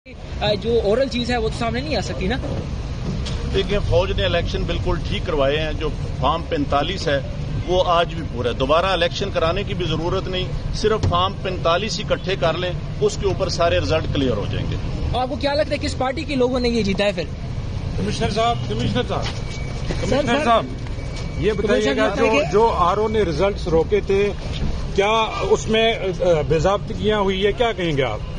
جو اورل چیز ہے وہ تو سامنے نہیں آ سکتی نا. دیکھیں، فوج نے الیکشن بالکل ٹھیک کروائے ہیں. جو فارم 45 ہے وہ آج بھی پورا ہے. دوبارہ الیکشن کرانے کی بھی ضرورت نہیں، صرف فارم 45 اکٹھے کر لیں، اس کے اوپر سارے رزلٹ کلیئر ہو جائیں گے. آپ کو کیا لگتا ہے کس پارٹی کے لوگوں نے یہ جیتا ہے پھر؟ کمشنر صاحب یہ بتائیے گا جو آر او نے ریزلٹس روکے تھے، کیا اس میں بے ضابطگیاں ہوئی ہے؟ کیا کہیں گے آپ؟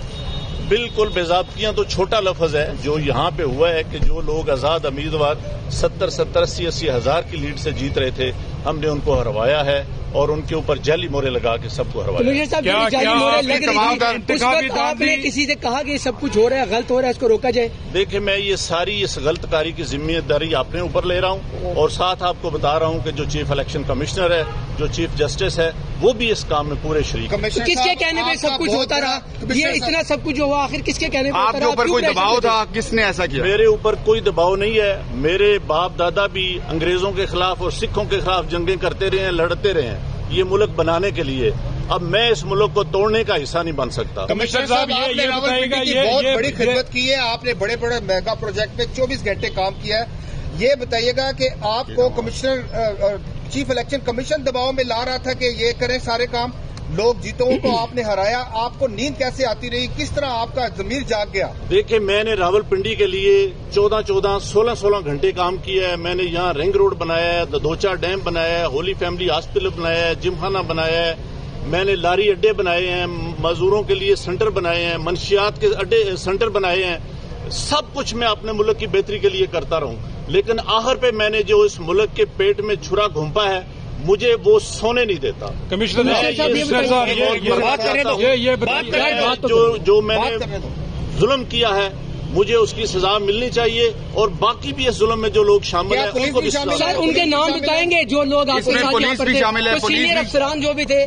بالکل بے ضابطگیاں تو چھوٹا لفظ ہے. جو یہاں پہ ہوا ہے کہ جو لوگ آزاد امیدوار 70-80 ہزار کی لیڈ سے جیت رہے تھے، ہم نے ان کو ہروایا ہے اور ان کے اوپر جعلی مورے لگا کے سب کو ہروایا. آپ نے کسی سے کہا کہ سب کچھ ہو رہا ہے، غلط ہو رہا ہے، اس کو روکا جائے؟ دیکھیں، میں یہ ساری اس غلط کاری کی ذمہ داری اپنے اوپر لے رہا ہوں اور ساتھ آپ کو بتا رہا ہوں کہ جو چیف الیکشن کمشنر ہے، جو چیف جسٹس ہے، وہ بھی اس کام میں پورے شریک ہیں. کس کے کہنے پہ سب کچھ ہوتا رہا؟ یہ اتنا سب کچھ ہوا آخر کس کے کہنے پہ ہوتا رہا؟ آپ کے اوپر کوئی دباؤ تھا؟ کس نے ایسا کیا؟ میرے اوپر کوئی دباؤ نہیں ہے. میرے باپ دادا بھی انگریزوں کے خلاف اور سکھوں کے خلاف جنگیں کرتے رہے ہیں، لڑتے رہے ہیں یہ ملک بنانے کے لیے. اب میں اس ملک کو توڑنے کا حصہ نہیں بن سکتا. کمشنر صاحب، آپ نے راولپنڈی کی بہت بڑی خدمت کی ہے، آپ نے بڑے بڑے میگا پروجیکٹ میں 24 گھنٹے کام کیا ہے. یہ بتائیے گا کہ آپ کو کمشنر چیف الیکشن کمیشن دباؤ میں لا رہا تھا کہ یہ کریں سارے کام، لوگ جیتوں کو آپ نے ہرایا، آپ کو نیند کیسے آتی رہی؟ کس طرح آپ کا ضمیر جاگ گیا؟ دیکھیں، میں نے راولپنڈی کے لیے 16 گھنٹے کام کیا ہے. میں نے یہاں رنگ روڈ بنایا ہے، ددوچا ڈیم بنایا ہے، ہولی فیملی ہاسپٹل بنایا ہے، جم خانہ بنایا ہے. میں نے لاری اڈے بنائے ہیں، مزدوروں کے لیے سینٹر بنائے ہیں، منشیات کے اڈے سینٹر بنائے ہیں. سب کچھ میں اپنے ملک کی بہتری کے لیے کرتا رہوں، لیکن آخر پہ میں نے جو اس ملک کے پیٹ میں چھرا گھونپا ہے، مجھے وہ سونے نہیں دیتا. جو میں نے ظلم کیا ہے، مجھے اس کی سزا ملنی چاہیے اور باقی بھی اس ظلم میں جو لوگ شامل ہیں ان کو بھی. ان کے نام بتائیں گے جو لوگ آپ کے ساتھ یہاں پر تھے، سینئر افسران جو بھی تھے.